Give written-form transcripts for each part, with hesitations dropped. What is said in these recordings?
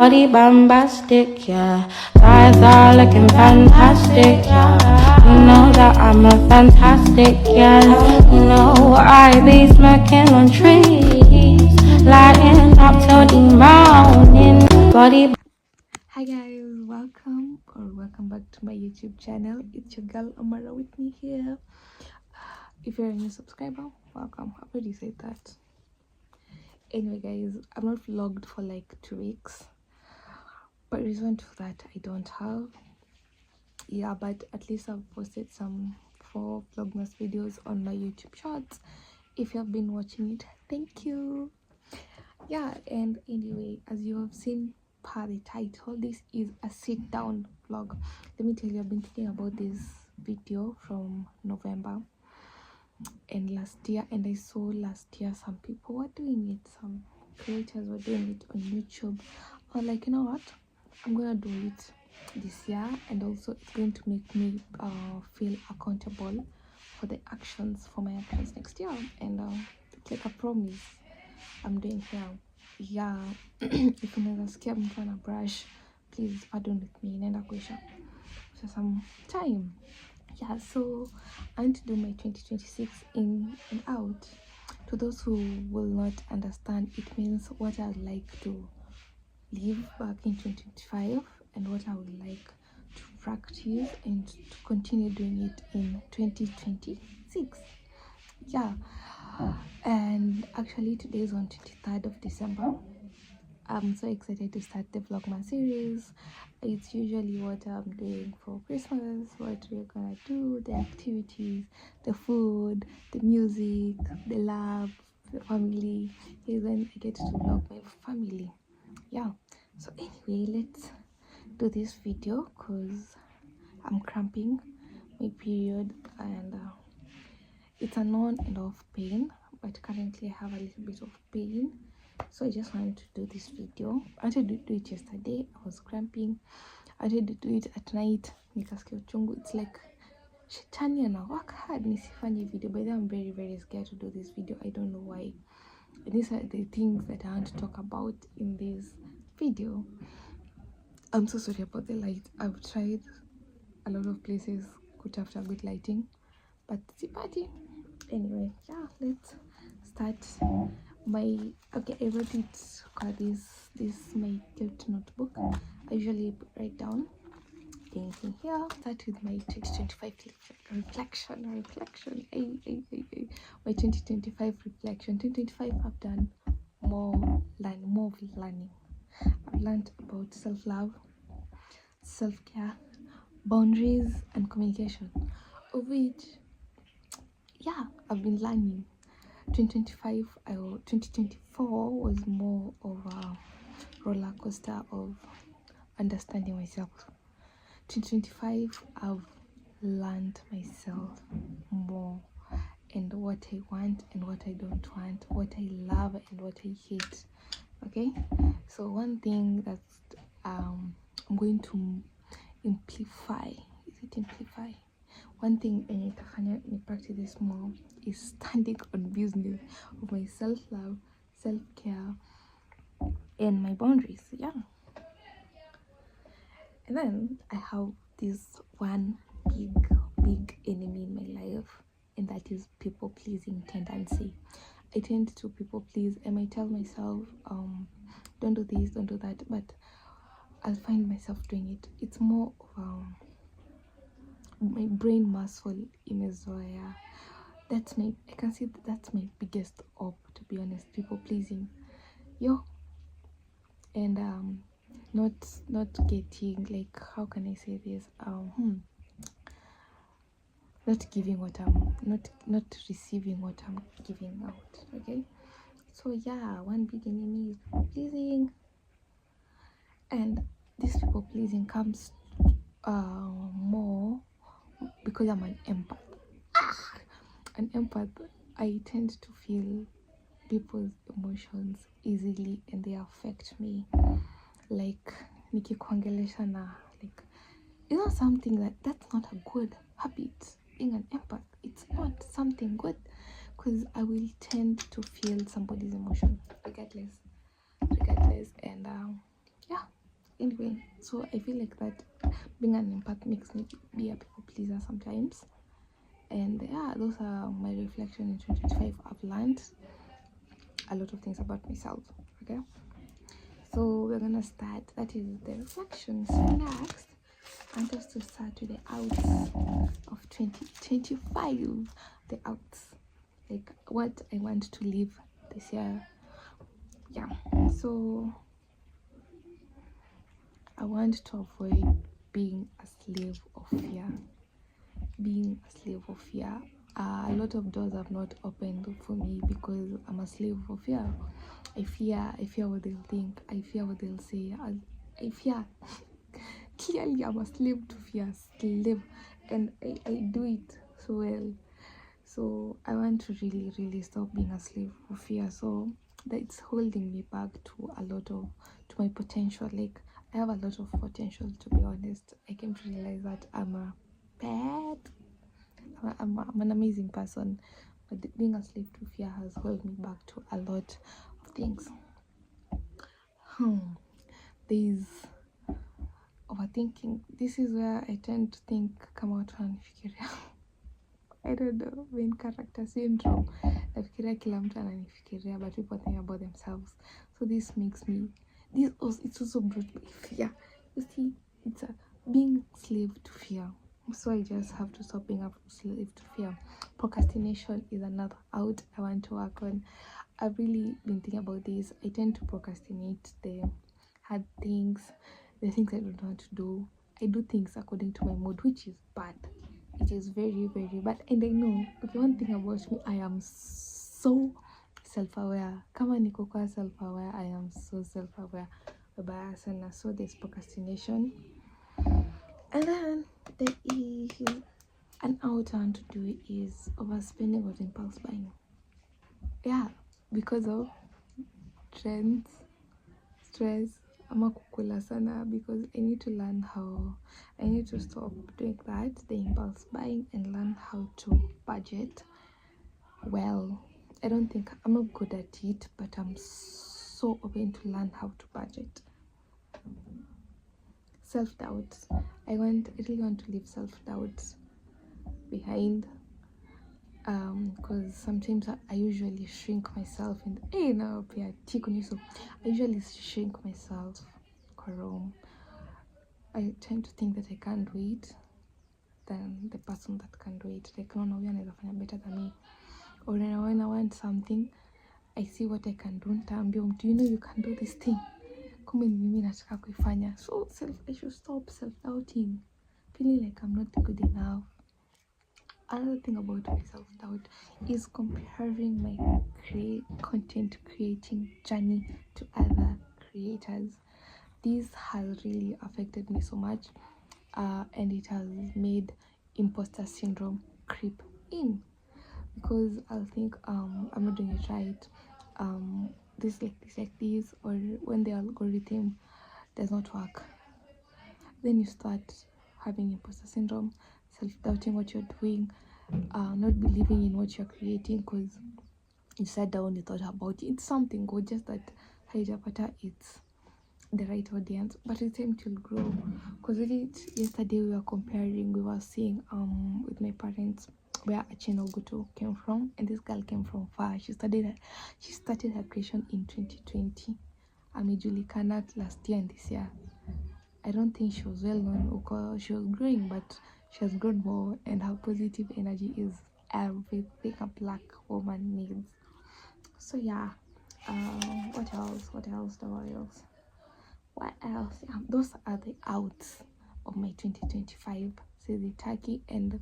body bombastic, yeah. Thighs are looking fantastic, yeah. You know that I'm a fantastic, yeah. You know I be smoking on trees, lighting up till the morning. Body. Hi guys, welcome back to my YouTube channel. It's your girl Amara with me here. If you're a new subscriber, welcome. I've already said that. Anyway guys, I've not vlogged for like 2 weeks, but reason to that I don't have. Yeah, but at least I've posted some 4 vlogmas videos on my YouTube shorts. If you have been watching it, thank you. Yeah, and anyway, as you have seen per the title, this is a sit down vlog. Let me tell you, I've been thinking about this video from November and last year, and I saw last year some people were doing it, some creators were doing it on YouTube. I was like, you know what, I'm gonna do it this year, and also it's going to make me feel accountable for the actions, for my actions next year. And it's like a promise I'm doing here. Yeah. If unaweza mtu ana brush, please pardon with me, naenda kuisha for some time. Yeah, so I want to do my 2026 in and out. To those who will not understand, it means what I would like to live back in 2025 and what I would like to practice and to continue doing it in 2026. Yeah. And actually today is on 23rd of December. I'm so excited to start the vlogmas series. It's usually what I'm doing for Christmas, what we're gonna do, the activities, the food, the music, the love, the family. Even I get to vlog my family. Yeah, so anyway, let's do this video because I'm cramping my period, and it's an on and off pain, but currently I have a little bit of pain, so I just wanted to do this video. I wanted to do it yesterday. I was cramping. I wanted to do it at night. Nikasikia uchungu. It's like shetani ana work hard nisifanye video, but then I'm very scared to do this video. I don't know why. And these are the things that I want to talk about in this video. I'm so sorry about the light. I've tried a lot of places kutafuta good lighting, but sipati. Anyway, yeah, let's start. My okay, I wrote it called this my guilt notebook. I usually write down anything here. Start with my 2025 reflection. My 2025 reflection. 2025 I've done more of learning. I've learned about self-love, self-care, boundaries, and communication, of which, yeah, I've been learning. 2024 was more of a roller coaster of understanding myself. 2025 I've learned myself more, and what I want and what I don't want, what I love and what I hate. Okay, so one thing that I'm going to amplify, one thing I need to practice this more is standing on business of my self-love, self-care, and my boundaries. Yeah. And then I have this one big enemy in my life, and that is people pleasing tendency. I tend to people please. I might tell myself don't do this, don't do that, but I'll find myself doing it. It's more of my brain muscle imezoea. That's my, I can see that's my biggest op, to be honest, people pleasing. And not getting, like, how can I say this, not giving what I'm not receiving what I'm giving out. Okay, so yeah, one big enemy is people pleasing, and this people pleasing comes more because I'm an empath. I tend to feel people's emotions easily, and they affect me. Like nikikuongelesha na, like, it's not something that's not a good habit. Being an empath, it's not something good, because I will tend to feel somebody's emotion regardless. And yeah, doing. So I feel like that being an empath makes me be a people pleaser sometimes. And yeah, those are my reflections in 2025. I've learned a lot of things about myself. Okay, so we're gonna start. That is the reflections. Next, I want us to start with the outs of 2025. The outs, like what I want to live this year. Yeah, so I want to avoid being a slave of fear. Being a slave of fear. A lot of doors have not opened for me because I'm a slave of fear. I fear what they'll think. I fear what they'll say. I fear. Clearly, I'm a slave to fear. Slave, and I do it so well. So I want to really stop being a slave of fear. So that's holding me back to to my potential. Like I have a lot of potential, to be honest. I came to realize that I'm an amazing person, but being a slave to fear has held me back to a lot of things. There's overthinking. This is where I tend to think kama watu wananifikiria. I don't know, main character syndrome. Nafikiria kila mtu ananifikiria, but people think about themselves. So this makes me, it's also brought by fear. You see, it's a being slave to fear. So I just have to stop being a slave to fear. Procrastination is another out I want to work on. I've really been thinking about this. I tend to procrastinate the hard things, the things I don't want to do. I do things according to my mood, which is bad. It is very bad. And I know, okay, one thing about me, I am so self-aware. Kama niko kwa self-aware, I am so self-aware. Bias, and so there's procrastination. And then there is an out I want to do is overspending or impulse buying. Yeah, because of trends, stress, ama kukula sana, because I need to stop doing that, the impulse buying, and learn how to budget well. I don't think I'm not good at it, but I'm so open to learn how to budget. Self-doubt. I really want to leave self-doubt behind, because sometimes I usually shrink myself and I usually shrink myself Chrome. I tend to think that I can't do it than the person that can do it. Like, no, we are better than me. Or when I want something, I see what I can do. Do you know you can do this thing? So I should stop self-doubting, feeling like I'm not good enough. Another thing about my self-doubt is comparing my content creating journey to other creators. This has really affected me so much, and it has made imposter syndrome creep in, because I'll think I'm not doing it right, this, or when the algorithm does not work, then you start having imposter syndrome, self-doubting what you're doing, not believing in what you're creating because you sat down, you thought about it. It's something good, just that haijapata it's the right audience, but it's time to grow. Because yesterday we were comparing, we were seeing with my parents where Achinoguto came from, and this girl came from far. She started her creation in 2020. Amejulikana last year and this year. I don't think she was well known because she was growing, but she has grown more, and her positive energy is everything a black woman needs. So yeah, what else? Yeah, those are the outs of my 2025. Say the turkey, and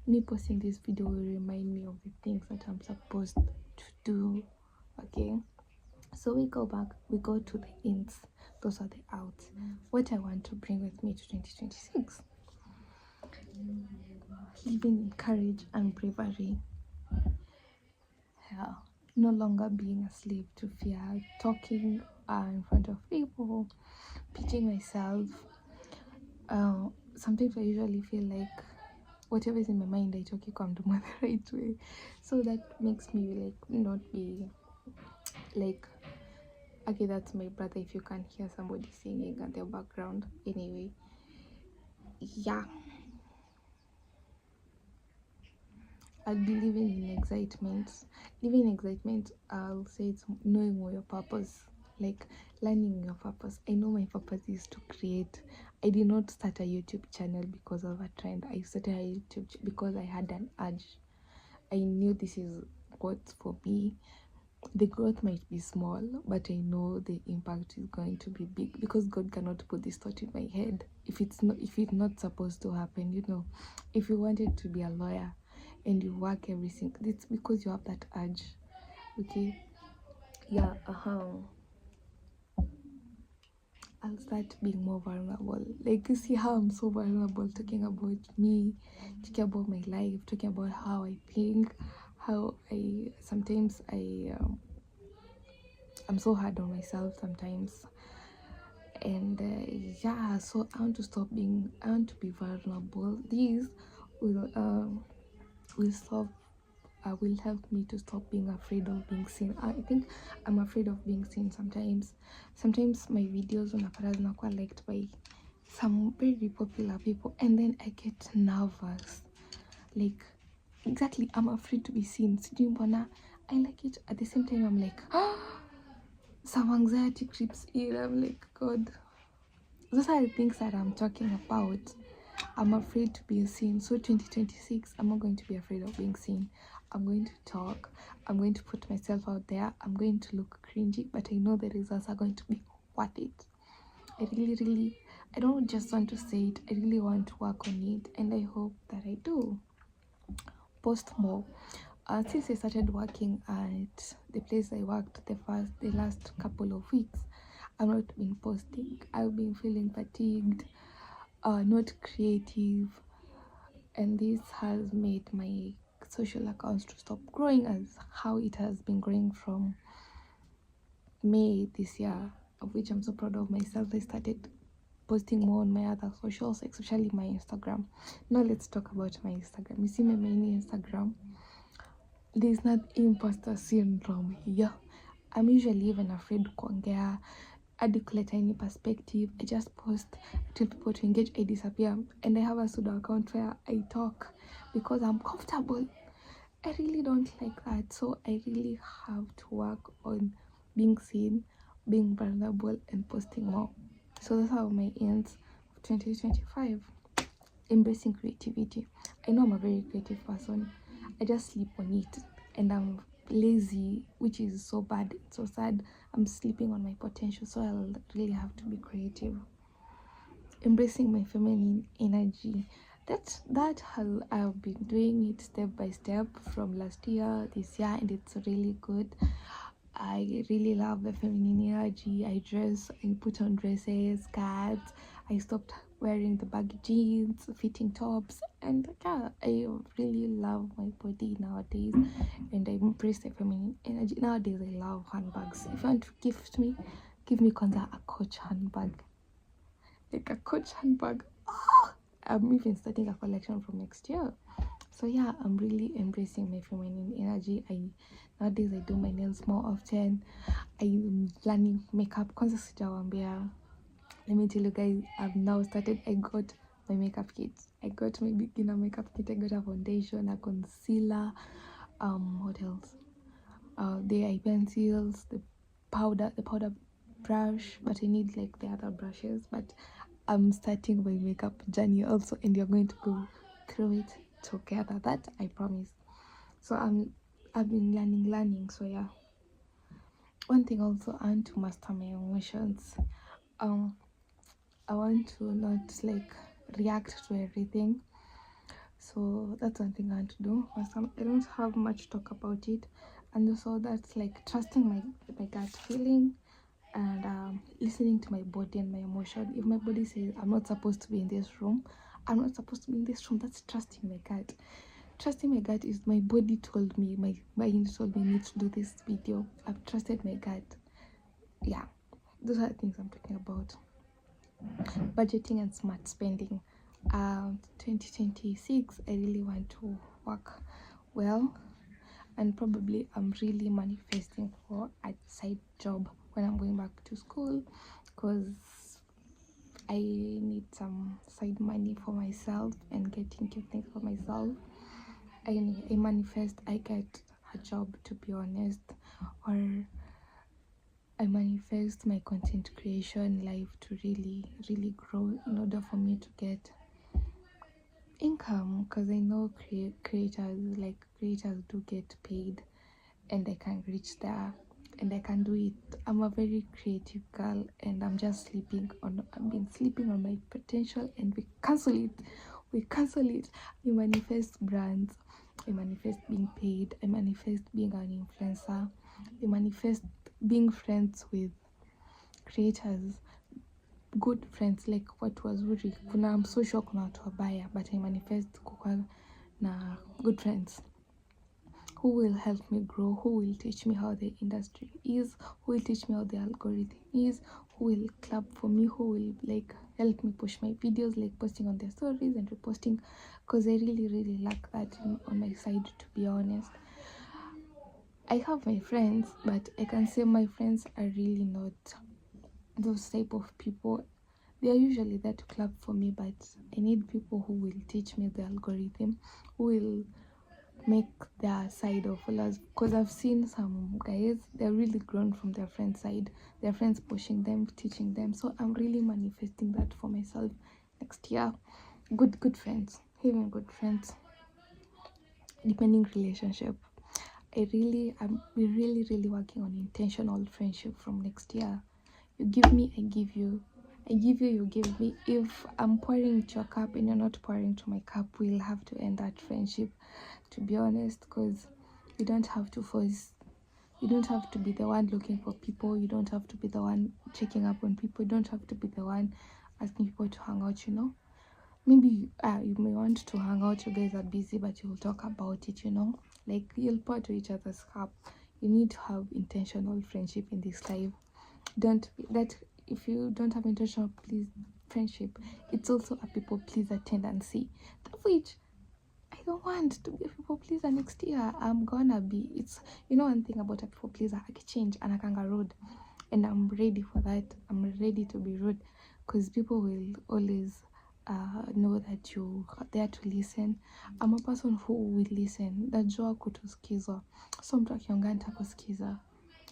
me posting this video will remind me of the things that I'm supposed to do. Okay, so we go to the ins. Those are the outs. What I want to bring with me to 2026: living in courage and bravery. Yeah, no longer being a slave to fear, talking in front of people, pitching myself. Sometimes I usually feel like whatever is in my mind, I talk, you come to my the right way. So that makes me like not be like Okay, that's my brother. If you can hear somebody singing at the background, anyway, yeah, I'll be living in excitement. Living in excitement, I'll say it's knowing what your purpose, like learning your purpose. I know my purpose is to create. I did not start a YouTube channel because of a trend. I started a because I had an urge. I knew this is what's for me. The growth might be small, but I know the impact is going to be big because God cannot put this thought in my head if it's not supposed to happen. If you wanted to be a lawyer and you work every single, it's because you have that urge. Okay, yeah, I'll start being more vulnerable. Like, you see how I'm so vulnerable, talking about me, talking about my life, talking about how I think, how I'm so hard on myself sometimes. And yeah, so I want to be vulnerable. These will will help me to stop being afraid of being seen. I think I'm afraid of being seen sometimes my videos unapata zinakuwa liked by some very popular people, and then I get nervous. Like, exactly, I'm afraid to be seen. Sijui mbona I like it, at the same time I'm like some anxiety creeps in. I'm like, God, those are the things that I'm talking about. I'm afraid to be seen. So 2026, I'm not going to be afraid of being seen. I'm going to talk. I'm going to put myself out there. I'm going to look cringy, but I know the results are going to be worth it. I really, I don't just want to say it. I really want to work on it, and I hope that I do. Post more. Since I started working at the place I worked the last couple of weeks, I've not been posting. I've been feeling fatigued, not creative, and this has made my social accounts to stop growing as how it has been growing from May this year, of which I'm so proud of myself. I started posting more on my other socials, especially my Instagram. Now let's talk about my Instagram. You see my main Instagram, there's not imposter syndrome here. I'm usually even afraid kuongea, articulate any perspective. I just post, tell people to engage, I disappear. And I have a pseudo account where I talk because I'm comfortable. I really don't like that. So I really have to work on being seen, being vulnerable, and posting more. So those are my ends of 2025. Embracing creativity. I know I'm a very creative person. I just sleep on it, and I'm lazy, which is so bad. It's so sad. I'm sleeping on my potential, so I'll really have to be creative. Embracing my feminine energy. That how I've been doing it step by step from last year, this year, and it's really good. I really love the feminine energy. I put on dresses, skirts. I stopped wearing the baggy jeans, fitting tops, and yeah, I really love my body nowadays, and I embrace the feminine energy. Nowadays, I love handbags. If you want to gift me, give me a Coach handbag, like a Coach handbag. I'm even starting a collection from next year. So yeah, I'm really embracing my feminine energy. Nowadays I do my nails more often. I'm learning makeup. Kwanza sijawambia. Let me tell you guys, I've now started. I got my makeup kit. I got my beginner makeup kit. I got a foundation, a concealer. What else? The eye pencils, the powder brush. But I need like the other brushes. But I'm starting my makeup journey also, and you're going to go through it together. That I promise. So I've been learning. So yeah. One thing also, I want to master my emotions. I want to not like react to everything. So that's one thing I want to do. I don't have much talk about it, and also that's like trusting my gut feeling, and listening to my body and my emotion. If my body says I'm not supposed to be in this room, I'm not supposed to be in this room. That's trusting my gut. Trusting my gut is my body told me, my mind told me I need to do this video. I've trusted my gut. Yeah, those are the things I'm talking about. Budgeting and smart spending. 2026, I really want to work well, and probably I'm really manifesting for a side job when I'm going back to school, because I need some side money for myself and getting cute things for myself. I manifest I get a job, to be honest, or I manifest my content creation life to really grow in order for me to get income, because I know creators do get paid, and I can reach there and I can do it. I'm a very creative girl, and I've been sleeping on my potential, and we cancel it. I manifest brands, I manifest being paid, I manifest being an influencer, I manifest being friends with creators, good friends. Like what was really kuna, I'm so sure kuna watu wabaya, but I manifest kukua na good friends who will help me grow, who will teach me how the industry is, who will teach me how the algorithm is, who will clap for me, who will like help me push my videos, like posting on their stories and reposting, because I really lack that on my side, to be honest. I have my friends, but I can say my friends are really not those type of people. They are usually there to clap for me, but I need people who will teach me the algorithm, who will make their side of followers, because I've seen some guys, they're really grown from their friend's side, their friends pushing them, teaching them. So I'm really manifesting that for myself next year. Good friends, having good friends, depending relationship. I'm really working on intentional friendship from next year. You give me, I give you. I give you, you give me. If I'm pouring into your cup and you're not pouring to my cup, we'll have to end that friendship, to be honest, because you don't have to force. You don't have to be the one looking for people. You don't have to be the one checking up on people. You don't have to be the one asking people to hang out, Maybe you may want to hang out, you guys are busy, but you'll talk about it, Like you'll pour to each other's cup. You need to have intentional friendship in this life. If you don't have intentional friendship, it's also a people pleaser tendency, of which I don't want to be a people pleaser next year. I'm gonna be. It's one thing about a people pleaser, I can change and I can go rude, and I'm ready for that. I'm ready to be rude, because people will always know that you're there to listen. I'm a person who will listen. Najua kutusikizwa, so mtu akiongea nitakusikiza.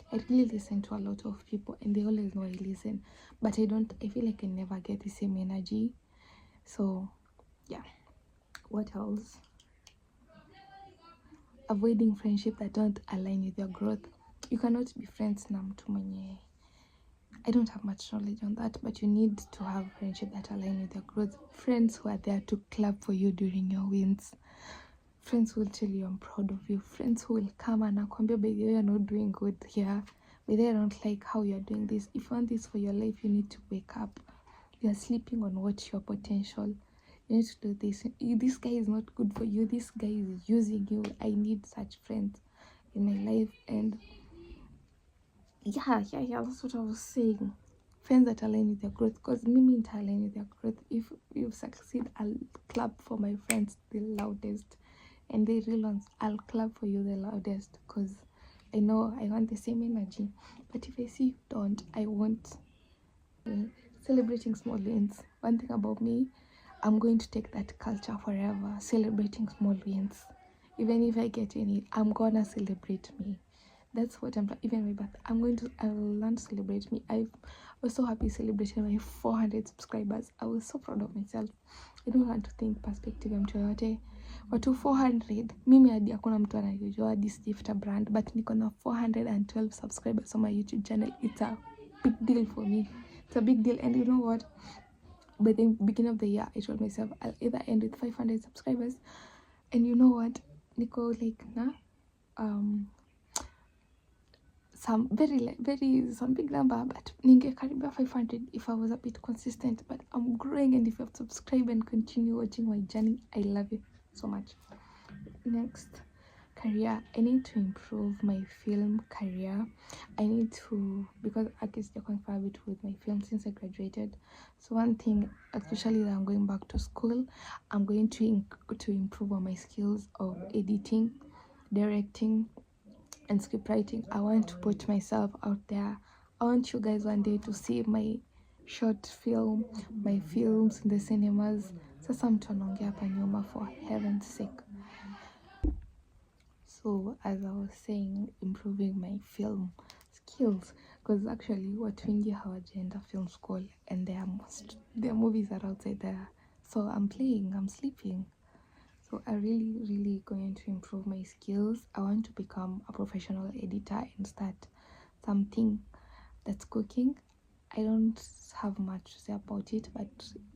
I really listen to a lot of people, and they always know I listen, but I feel like I never get the same energy. So yeah, what else? Avoiding friendship that don't align with your growth. You cannot be friends na mtu mwenye. I don't have much knowledge on that, but you need to have friendship that align with your growth. Friends who are there to clap for you during your wins. Friends who will tell you I'm proud of you. Friends who will come and akwambia, by the way, you're not doing good here. By the way, I don't like how you're doing this. If you want this for your life, you need to wake up. You're sleeping on what's your potential. You need to do this. This guy is not good for you. This guy is using you. I need such friends in my life. And yeah, that's what I was saying. Friends that align with your growth, because me to align with your growth. If you succeed, I'll clap for my friends the loudest, and they realize I'll clap for you the loudest, because I know I want the same energy. But if I see you don't, I won't. Celebrating small wins. One thing about me, I'm going to take that culture forever. Celebrating small wins. Even if I get in it, I'm gonna celebrate me. That's what even my birthday, I will learn to celebrate me. I was so happy celebrating my 400 subscribers. I was so proud of myself. I don't want to think perspective ya mtu yoyote. Watu 400, mimi hadi hakuna mtu anayejua this gift brand, but niko na 412 subscribers on my YouTube channel. It's a big deal for me. It's a big deal. And you know what? By the beginning of the year, I told myself I'll either end with 500 subscribers. And you know what? Nico like some some big number, but ningekaribia 500 if I was a bit consistent. But I'm growing, and if you have subscribed and continue watching my journey, I love you so much. Next, career. I need to improve my film career. I need to, because I guess they're going far a bit with my film since I graduated. So one thing, especially that I'm going back to school, I'm going to improve on my skills of editing, directing, and script writing. I want to put myself out there I want you guys one day to see my short film, my films in the cinemas. Sasa mtu anaongea hapa nyuma, for heaven's sake. So as I was saying, improving my film skills, because actually watu wengi hawajaenda film school and their movies are outside there. So I'm sleeping. So I really going to improve my skills. I want to become a professional editor and start something that's cooking. I don't have much to say about it, but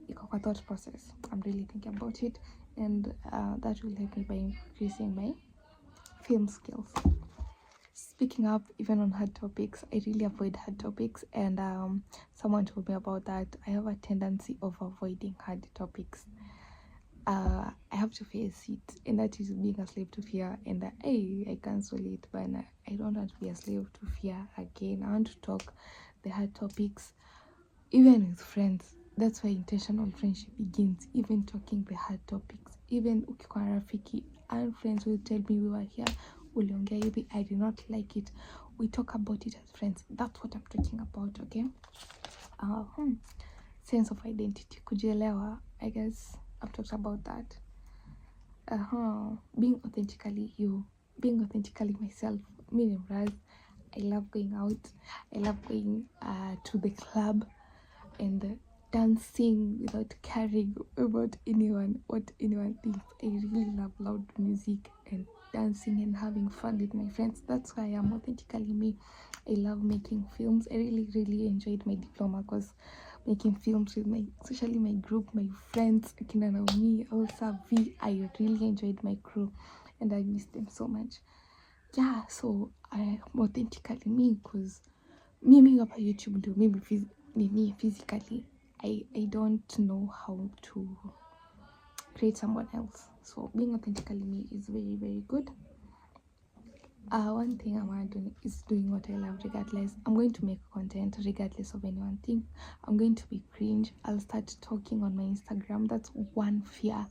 iko kwa thought process. I'm really thinking about it, and that will help me by increasing my film skills. Speaking up, even on hard topics, I really avoid hard topics, and someone told me about that. I have a tendency of avoiding hard topics. I have to face it, and that is being a slave to fear. And I cancel it, but I don't want to be a slave to fear again. I want to talk the hard topics, even with friends. That's why intentional friendship begins. Even talking the hard topics, even ukikuwa rafiki and friends will tell me, we were here, uliongea hivi, I did not like it, we talk about it as friends. That's what I'm talking about. Okay. Sense of identity, kujielewa. I guess I've talked about that. Being authentically you, being authentically myself. Meaning, I love going out, I love going to the club and dancing without caring about what anyone thinks. I really love loud music and dancing and having fun with my friends. That's why I'm authentically me. I love making films. I really enjoyed my diploma because making films with especially my group, my friends, Akina Naomi, Elsa, V. I really enjoyed my crew and I miss them so much. Yeah, so I'm authentically me because mimi hapa YouTube ndio mimi physically I don't know how to create someone else. So being authentically me is very good. One thing I want to do is doing what I love regardless. I'm going to make content regardless of anyone think. I'm going to be cringe. I'll start talking on my Instagram. That's one fear.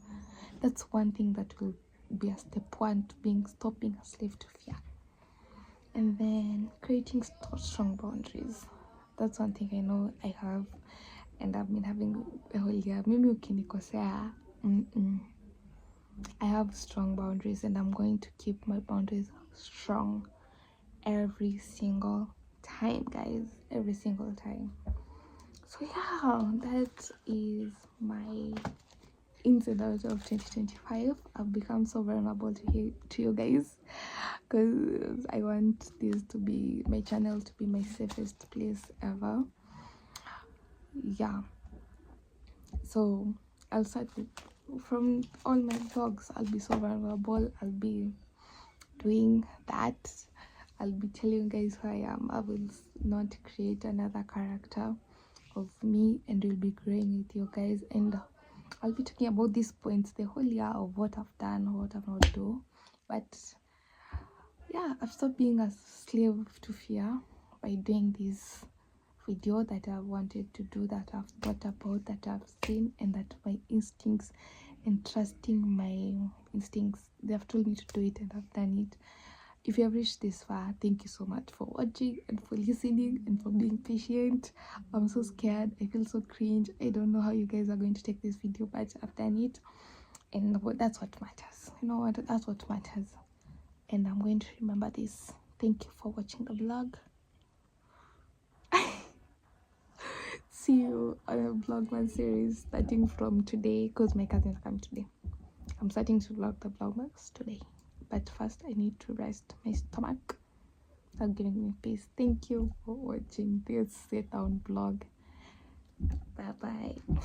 That's one thing that will be a step one to stopping a slave to fear. And then creating strong boundaries. That's one thing I know I have and I've been having the whole year. Mimi ukinikosea, I have strong boundaries and I'm going to keep my boundaries strong every single time, guys. Every single time. So yeah, that is my ins and outs of 2025. I've become so vulnerable to you guys because I want this to be my channel to be my safest place ever. Yeah, so I'll start with, from all my vlogs, I'll be so vulnerable. I'll be doing that. I'll be telling you guys who I am. I will not create another character of me, and we'll be growing with you guys, and I'll be talking about these points the whole year of what I've done or what I've not done. But yeah, I've stopped being a slave to fear by doing this video that I've wanted to do, that I've thought about, that I've seen, and that my instincts and trusting my instincts, they have told me to do it and I've done it. If you have reached this far, thank you so much for watching and for listening and for being patient. I'm so scared. I feel so cringe. I don't know how you guys are going to take this video, but I've done it, and that's what matters. You know what? That's what matters, and I'm going to remember this. Thank you for watching the vlog. See you on a vlogmas series starting from today, because my cousins come today. I'm starting to vlog the vlogmas today, but first I need to rest my stomach. Start giving me peace. Thank you for watching this sit down vlog. Bye bye.